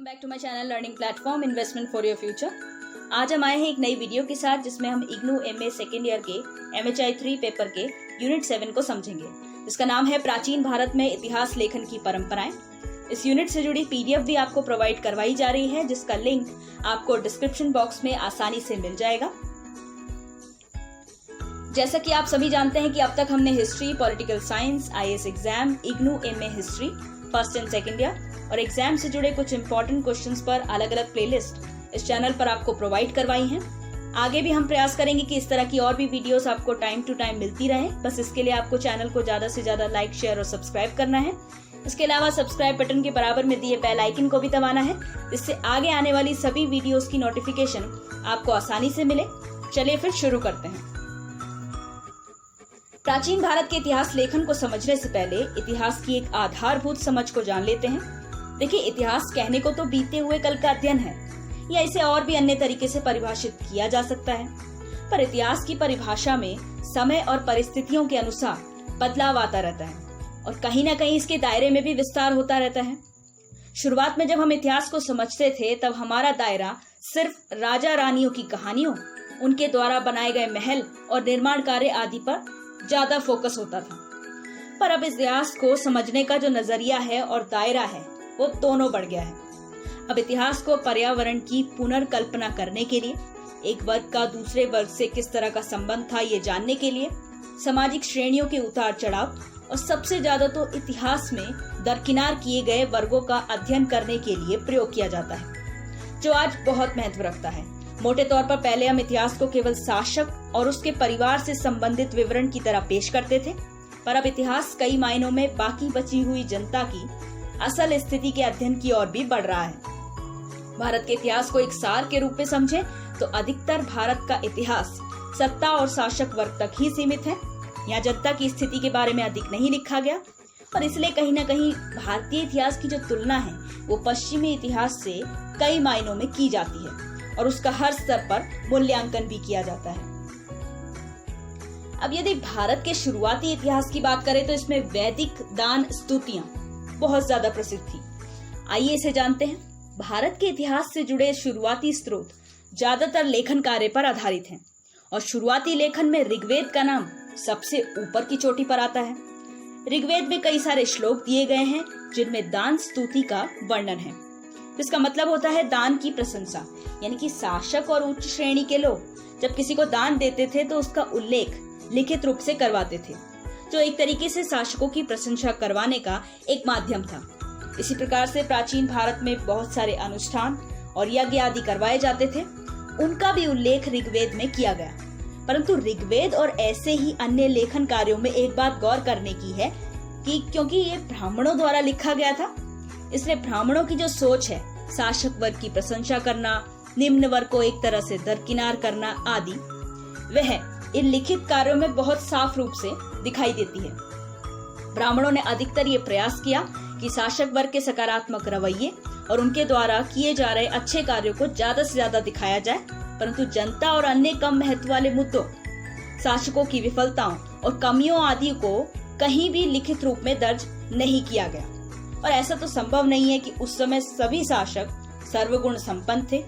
Welcome back to my channel learning platform investment for your future. आज हम आए हैं एक नई वीडियो के साथ जिसमें हम इग्नू एमए सेकेंड ईयर के MHI 3 पेपर के यूनिट 7 को समझेंगे, जिसका नाम है प्राचीन भारत में इतिहास लेखन की परंपराएं। इस यूनिट से जुड़ी PDF भी आपको प्रोवाइड करवाई जा रही है, जिसका लिंक आपको डिस्क्रिप्शन बॉक्स में आसानी से मिल जाएगा। जैसा कि आप सभी जानते हैं कि अब तक हमने history, political science, IAS exam, IGNOU MA history first and second year और एग्जाम से जुड़े कुछ इंपॉर्टेंट क्वेश्चंस पर अलग अलग प्लेलिस्ट इस चैनल पर आपको प्रोवाइड करवाई हैं। आगे भी हम प्रयास करेंगे कि इस तरह की और भी वीडियोस आपको टाइम टू टाइम मिलती रहे। बस इसके लिए आपको चैनल को ज्यादा से ज्यादा लाइक, शेयर और सब्सक्राइब करना है। इसके अलावा सब्सक्राइब बटन के बराबर में दिए बेल आइकन को भी दबाना है, जिससे आगे आने वाली सभी वीडियोस की नोटिफिकेशन आपको आसानी से मिले। चलिए फिर शुरू करते हैं। प्राचीन भारत के इतिहास लेखन को समझने से पहले इतिहास की एक आधारभूत समझ को जान लेते हैं। देखिए, इतिहास कहने को तो बीते हुए कल का अध्ययन है, या इसे और भी अन्य तरीके से परिभाषित किया जा सकता है, पर इतिहास की परिभाषा में समय और परिस्थितियों के अनुसार बदलाव आता रहता है और कहीं ना कहीं इसके दायरे में भी विस्तार होता रहता है। शुरुआत में जब हम इतिहास को समझते थे तब हमारा दायरा सिर्फ राजा रानियों की कहानियों, उनके द्वारा बनाए गए महल और निर्माण कार्य आदि पर ज्यादा फोकस होता था। पर अब इतिहास को समझने का जो नजरिया है और दायरा है वो दोनों बढ़ गया है। अब इतिहास को पर्यावरण की पुनर्कल्पना करने के लिए, एक वर्ग का दूसरे वर्ग से किस तरह का संबंध था ये जानने के लिए, सामाजिक श्रेणियों के उतार चढ़ाव और सबसे ज्यादा तो इतिहास में दरकिनार किए गए वर्गों का अध्ययन करने के लिए प्रयोग किया जाता है, जो आज बहुत महत्व रखता है। मोटे तौर पर पहले हम इतिहास को केवल शासक और उसके परिवार से संबंधित विवरण की तरह पेश करते थे, पर अब इतिहास कई मायनों में बाकी बची हुई जनता की असल स्थिति के अध्ययन की ओर भी बढ़ रहा है। भारत के इतिहास को एक सार के रूप में समझे तो अधिकतर भारत का इतिहास सत्ता और शासक वर्ग तक ही सीमित है। यहाँ जनता की स्थिति के बारे में अधिक नहीं लिखा गया और इसलिए कहीं न कहीं भारतीय इतिहास की जो तुलना है वो पश्चिमी इतिहास से कई मायनों में की जाती है और उसका हर स्तर पर मूल्यांकन भी किया जाता है। अब यदि भारत के शुरुआती इतिहास की बात करें तो इसमें वैदिक दान स्तुतियां बहुत ज्यादा प्रसिद्ध थी। आइए इसे जानते हैं। भारत के इतिहास से जुड़े शुरुआती स्रोत ज्यादातर लेखन कार्य पर आधारित हैं और शुरुआती लेखन में ऋग्वेद का नाम सबसे ऊपर की चोटी पर आता है। ऋग्वेद में कई सारे श्लोक दिए गए हैं जिनमें दान स्तुति का वर्णन है, जिसका मतलब होता है दान की प्रशंसा। यानी कि शासक और उच्च श्रेणी के लोग जब किसी को दान देते थे तो उसका उल्लेख लिखित रूप से करवाते थे, जो एक तरीके से शासकों की प्रशंसा करवाने का एक माध्यम था। इसी प्रकार से प्राचीन भारत में बहुत सारे अनुष्ठान और यज्ञ आदि करवाए जाते थे, उनका भी उल्लेख ऋग्वेद में किया गया। परंतु ऋग्वेद और ऐसे ही अन्य लेखन कार्यों में एक बात गौर करने की है कि क्योंकि ये ब्राह्मणों द्वारा लिखा गया था, इसलिए ब्राह्मणों की जो सोच है शासक वर्ग की प्रशंसा करना, निम्न वर्ग को एक तरह से दरकिनार करना आदि, वह इन लिखित कार्यों में बहुत साफ रूप से दिखाई देती है। ब्राह्मणों ने अधिकतर ये प्रयास किया कि शासक वर्ग के सकारात्मक रवैये और उनके द्वारा किए जा रहे अच्छे कार्यों को ज्यादा से ज्यादा दिखाया जाए, परंतु जनता और अन्य कम महत्व वाले मुद्दों, शासकों की विफलताओं और कमियों आदि को कहीं भी लिखित रूप में दर्ज नहीं किया गया। और ऐसा तो संभव नहीं है कि उस समय सभी शासक सर्वगुण संपन्न थे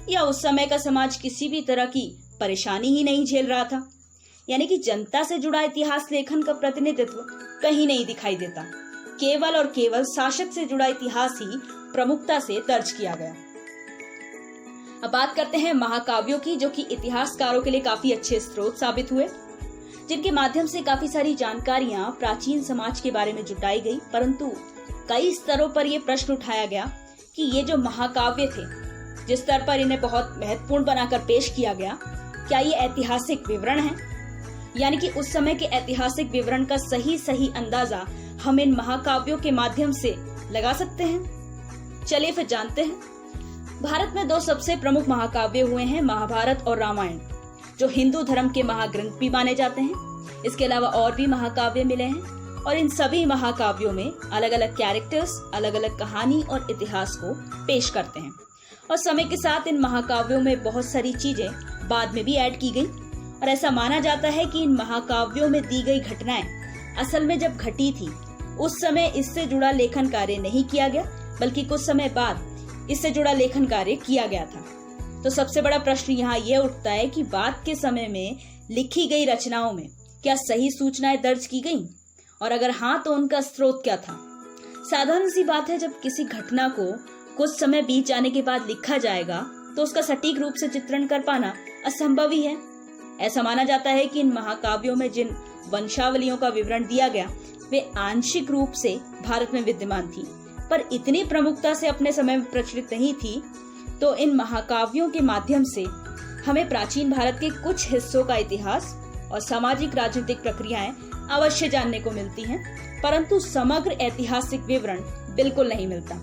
या उस समय का समाज किसी भी तरह की परेशानी ही नहीं झेल रहा था। यानी कि जनता से जुड़ा इतिहास लेखन का प्रतिनिधित्व कहीं नहीं दिखाई देता, केवल और केवल शासक से जुड़ा इतिहास ही प्रमुखता से दर्ज किया गया। अब बात करते हैं महाकाव्यों की, जो कि इतिहासकारों के लिए काफी अच्छे स्रोत साबित हुए, जिनके माध्यम से काफी सारी जानकारियां प्राचीन समाज के बारे में जुटाई गई। परंतु कई स्तरों पर यह प्रश्न उठाया गया कि ये जो महाकाव्य थे, जिस स्तर पर इन्हें बहुत महत्वपूर्ण बनाकर पेश किया गया, क्या ये ऐतिहासिक विवरण है? यानी कि उस समय के ऐतिहासिक विवरण का सही अंदाजा हम इन महाकाव्यों के माध्यम से लगा सकते हैं। चलिए फिर जानते हैं। भारत में दो सबसे प्रमुख महाकाव्य हुए हैं, महाभारत और रामायण, जो हिंदू धर्म के महाग्रंथ भी माने जाते हैं। इसके अलावा और भी महाकाव्य मिले हैं और इन सभी महाकाव्यों में अलग अलग कैरेक्टर्स, अलग अलग कहानी और इतिहास को पेश करते हैं। और समय के साथ इन महाकाव्यों में बहुत सारी चीजें बाद में भी ऐड की गई और ऐसा माना जाता है कि इन महाकाव्यों में दी गई घटनाएं असल में जब घटी थी उस समय इससे जुड़ा लेखन कार्य नहीं किया गया, बल्कि कुछ समय बाद इससे जुड़ा लेखन कार्य किया गया था। तो सबसे बड़ा प्रश्न यहाँ यह उठता है कि बाद के समय में लिखी गई रचनाओं में क्या सही सूचनाएं दर्ज की गईं? और अगर हाँ तो उनका स्रोत क्या था? साधारण सी बात है, जब किसी घटना को कुछ समय बीत जाने के बाद लिखा जाएगा तो उसका सटीक रूप से चित्रण कर पाना असंभव ही है। ऐसा माना जाता है कि इन महाकाव्यों में जिन वंशावलियों का विवरण दिया गया वे आंशिक रूप से भारत में विद्यमान थी, पर इतनी प्रमुखता से अपने समय में प्रचलित नहीं थी। तो इन महाकाव्यों के माध्यम से हमें प्राचीन भारत के कुछ हिस्सों का इतिहास और सामाजिक राजनीतिक प्रक्रियाएं अवश्य जानने को मिलती हैं, परंतु समग्र ऐतिहासिक विवरण बिल्कुल नहीं मिलता।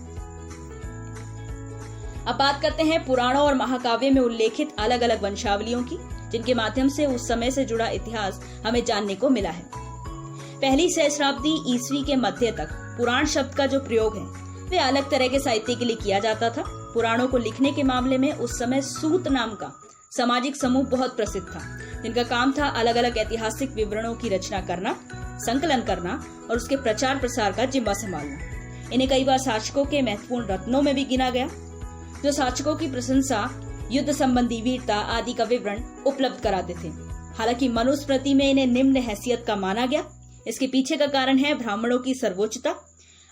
अब बात करते हैं पुराणों और महाकाव्य में उल्लेखित अलग अलग वंशावलियों की, जिनके माध्यम से उस समय से जुड़ा इतिहास हमें जानने को मिला है। पहली सहस्राब्दी ईस्वी के मध्य तक पुराण शब्द का जो प्रयोग है वे अलग तरह के साहित्य के लिए किया जाता था। पुराणों को लिखने के मामले में उस समय सूत नाम का सामाजिक समूह बहुत प्रसिद्ध था, जिनका काम था अलग अलग ऐतिहासिक विवरणों की रचना करना, संकलन करना और उसके प्रचार प्रसार का जिम्मा संभालना। इन्हें कई बार शासकों के महत्वपूर्ण रत्नों में भी गिना गया, जो शासकों की प्रशंसा, युद्ध संबंधी वीरता आदि का विवरण उपलब्ध कराते थे। हालांकि मनुस्मृति में इन्हें निम्न हैसियत का माना गया। इसके पीछे का कारण है ब्राह्मणों की सर्वोच्चता।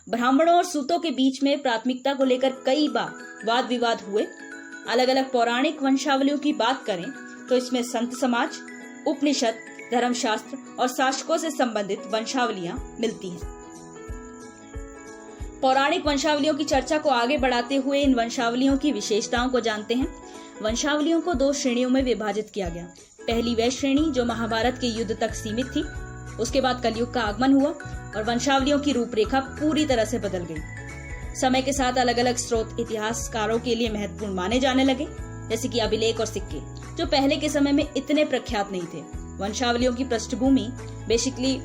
ब्राह्मणों और सूतों के बीच में प्राथमिकता को लेकर कई बार वाद विवाद हुए। अलग अलग पौराणिक वंशावलियों की बात करें तो इसमें संत समाज, उपनिषद, धर्मशास्त्र और शासकों से संबंधित वंशावलियां मिलती हैं। पौराणिक वंशावलियों की चर्चा को आगे बढ़ाते हुए इन वंशावलियों की विशेषताओं को जानते हैं। वंशावलियों को 2 श्रेणियों में विभाजित किया गया। पहली वह श्रेणी जो महाभारत के युद्ध तक सीमित थी, उसके बाद कलयुग का आगमन हुआ और वंशावलियों की रूपरेखा पूरी तरह से बदल गई। समय के साथ अलग अलग स्रोत इतिहासकारों के लिए महत्वपूर्ण माने जाने लगे, जैसे कि अभिलेख और सिक्के, जो पहले के समय में इतने प्रख्यात नहीं थे। वंशावलियों की पृष्ठभूमि बेसिकली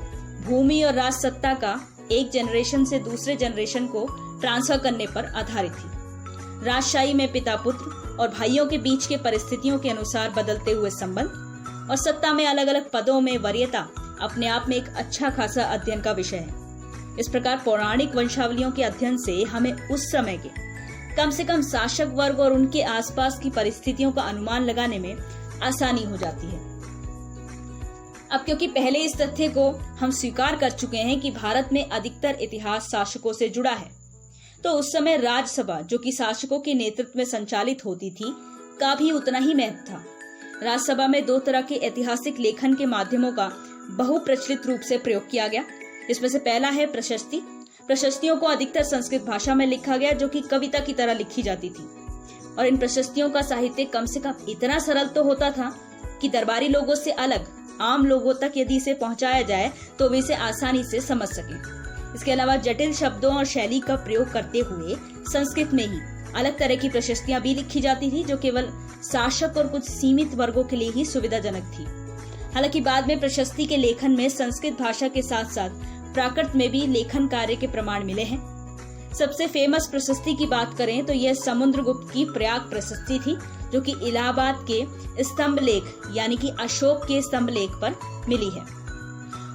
भूमि और राज सत्ता का एक जनरेशन से दूसरे जनरेशन को ट्रांसफर करने पर आधारित थी। राजशाही में पिता पुत्र और भाइयों के बीच के परिस्थितियों के अनुसार बदलते हुए संबंध और सत्ता में अलग अलग पदों में वरीयता अपने आप में एक अच्छा खासा अध्ययन का विषय है। इस प्रकार पौराणिक वंशावलियों के अध्ययन से हमें उस समय के कम से कम शासक वर्ग और उनके आसपास की परिस्थितियों का अनुमान लगाने में आसानी हो जाती है। अब क्योंकि पहले इस तथ्य को हम स्वीकार कर चुके हैं कि भारत में अधिकतर इतिहास शासकों से जुड़ा है, तो उस समय राजसभा, जो कि शासकों के नेतृत्व में संचालित होती थी, का भी उतना ही महत्व था। राजसभा में 2 तरह के ऐतिहासिक लेखन के माध्यमों का बहुप्रचलित रूप से प्रयोग किया गया। इसमें से पहला है प्रशस्ति। प्रशस्तियों को अधिकतर संस्कृत भाषा में लिखा गया, जो कि कविता की तरह लिखी जाती थी, और इन प्रशस्तियों का साहित्य कम से कम इतना सरल तो होता था कि दरबारी लोगों से अलग आम लोगों तक यदि इसे पहुंचाया जाए तो वे इसे आसानी से समझ सकें। इसके अलावा जटिल शब्दों और शैली का प्रयोग करते हुए संस्कृत में ही अलग तरह की प्रशस्तियां भी लिखी जाती थी, जो केवल शासक और कुछ सीमित वर्गों के लिए ही सुविधाजनक थी। हालांकि बाद में प्रशस्ति के लेखन में संस्कृत भाषा के साथ साथ प्राकृत में भी लेखन कार्य के प्रमाण मिले हैं। सबसे फेमस प्रशस्ति की बात करें तो यह समुद्रगुप्त की प्रयाग प्रशस्ति थी, जो कि इलाहाबाद के स्तंभ लेख यानी कि अशोक के स्तंभ लेख पर मिली है,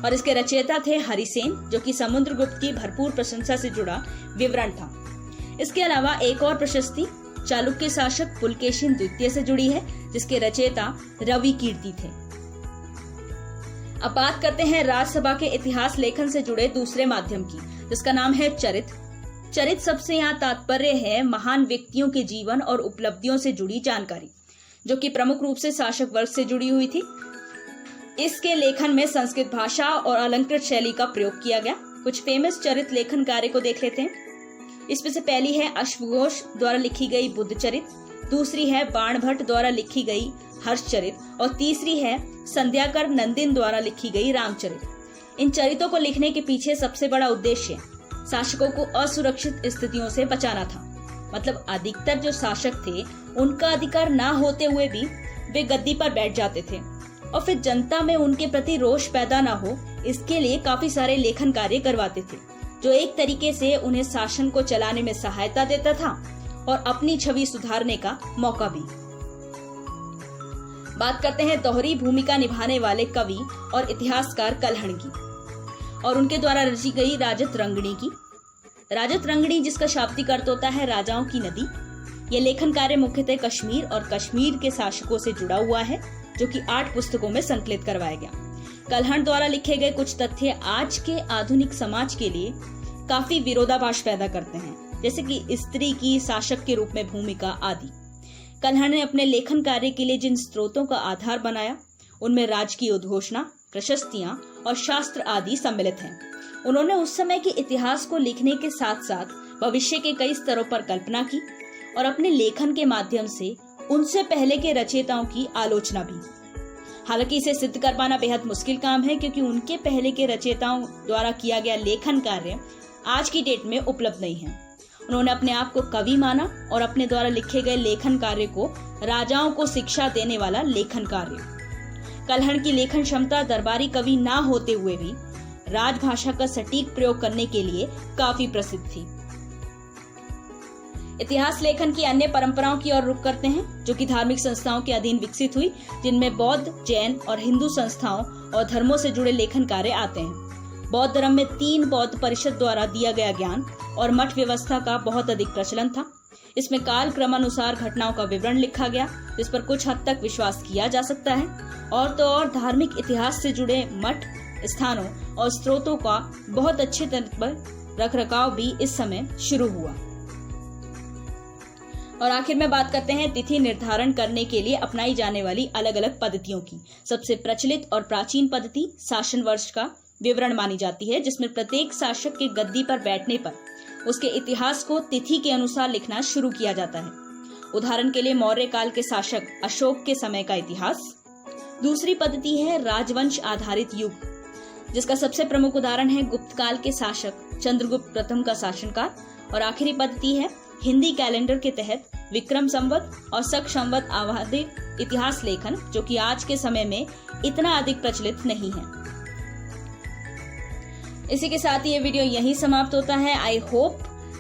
और इसके रचयिता थे हरिसेन, जो कि समुद्रगुप्त की भरपूर प्रशंसा से जुड़ा विवरण था। इसके अलावा एक और प्रशस्ति चालुक्य शासक पुलकेशिन द्वितीय से जुड़ी है, जिसके रचयिता रवि कीर्ति थे। अब बात करते हैं राजसभा के इतिहास लेखन से जुड़े दूसरे माध्यम की, जिसका नाम है चरित। चरित सबसे यहाँ तात्पर्य है महान व्यक्तियों के जीवन और उपलब्धियों से जुड़ी जानकारी, जो कि प्रमुख रूप से शासक वर्ग से जुड़ी हुई थी। इसके लेखन में संस्कृत भाषा और अलंकृत शैली का प्रयोग किया गया। कुछ फेमस चरित लेखन कार्य को देख लेते हैं। इसमें से पहली है अश्वघोष द्वारा लिखी गई बुद्ध चरित, दूसरी है बाणभट्ट द्वारा लिखी गई हर्षचरित और तीसरी है संध्याकर नंदिन द्वारा लिखी गई रामचरित। इन चरितों को लिखने के पीछे सबसे बड़ा उद्देश्य शासकों को असुरक्षित स्थितियों से बचाना था। मतलब अधिकतर जो शासक थे उनका अधिकार ना होते हुए भी वे गद्दी पर बैठ जाते थे, और फिर जनता में उनके प्रति रोष पैदा ना हो, इसके लिए काफी सारे लेखन कार्य करवाते थे, जो एक तरीके से उन्हें शासन को चलाने में सहायता देता था और अपनी छवि सुधारने का मौका भी। बात करते हैं दोहरी भूमिका निभाने वाले कवि और इतिहासकार कल्हण की और उनके द्वारा रची गई राजत रंगणी की। राजत रंगणी, जिसका शाब्दिक अर्थ होता है राजाओं की नदी, यह लेखन कार्य मुख्यतः कश्मीर और कश्मीर के शासकों से जुड़ा हुआ है, जो कि 8 पुस्तकों में संकलित करवाया गया। कल्हण द्वारा लिखे गए कुछ तथ्य आज के आधुनिक समाज के लिए काफी विरोधाभास पैदा करते हैं, जैसे कि स्त्री की शासक के रूप में भूमिका आदि। कल्हण ने अपने लेखन कार्य के लिए जिन स्रोतों का आधार बनाया, उनमें राजकीय उद्घोषणा, प्रशस्तियां और शास्त्र आदि सम्मिलित हैं। उन्होंने उस समय के इतिहास को लिखने के साथ साथ भविष्य के कई स्तरों पर कल्पना की और अपने लेखन के माध्यम से उनसे पहले के रचयिताओं की आलोचना भी। हालांकि इसे सिद्ध कर पाना बेहद मुश्किल काम है, क्योंकि उनके पहले के रचयिताओं द्वारा किया गया लेखन कार्य आज की डेट में उपलब्ध नहीं है। उन्होंने अपने आप को कवि माना और अपने द्वारा लिखे गए लेखन कार्य को राजाओं को शिक्षा देने वाला लेखन कार्य। कल्हण की लेखन क्षमता दरबारी कवि ना होते हुए भी राजभाषा का सटीक प्रयोग करने के लिए काफी प्रसिद्ध थी। इतिहास लेखन की अन्य परंपराओं की ओर रुख करते हैं, जो कि धार्मिक संस्थाओं के अधीन विकसित हुई, जिनमें बौद्ध, जैन और हिंदू संस्थाओं और धर्मों से जुड़े लेखन कार्य आते हैं। बौद्ध धर्म में 3 बौद्ध परिषद द्वारा दिया गया ज्ञान और मठ व्यवस्था का बहुत अधिक प्रचलन था। इसमें काल क्रमानुसार घटनाओं का विवरण लिखा गया, जिस पर कुछ हद तक विश्वास किया जा सकता है। और तो और धार्मिक इतिहास से जुड़े मठ, स्थानों और स्रोतों का बहुत अच्छे तरह पर रखरखाव भी इस समय शुरू हुआ। और आखिर में बात करते हैं तिथि निर्धारण करने के लिए अपनाई जाने वाली अलग अलग पद्धतियों की। सबसे प्रचलित और प्राचीन पद्धति शासन वर्ष का विवरण मानी जाती है, जिसमें प्रत्येक शासक के गद्दी पर बैठने पर उसके इतिहास को तिथि के अनुसार लिखना शुरू किया जाता है। उदाहरण के लिए मौर्य काल के शासक अशोक के समय का इतिहास। दूसरी पद्धति है राजवंश आधारित युग, जिसका सबसे प्रमुख उदाहरण है गुप्त काल के शासक चंद्रगुप्त प्रथम का शासनकाल। और आखिरी पद्धति है हिंदी कैलेंडर के तहत विक्रम संवत और शक संवत आधारित इतिहास लेखन, जो कि आज के समय में इतना अधिक प्रचलित नहीं है। इसी के साथ ये वीडियो यहीं समाप्त होता है। आई होप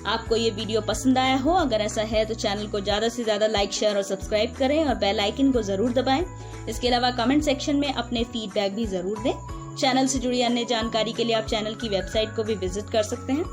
आपको ये वीडियो पसंद आया हो। अगर ऐसा है तो चैनल को ज्यादा से ज्यादा लाइक, शेयर और सब्सक्राइब करें और बेल आइकन को जरूर दबाएं। इसके अलावा कमेंट सेक्शन में अपने फीडबैक भी जरूर दें। चैनल से जुड़ी अन्य जानकारी के लिए आप चैनल की वेबसाइट को भी विजिट कर सकते हैं।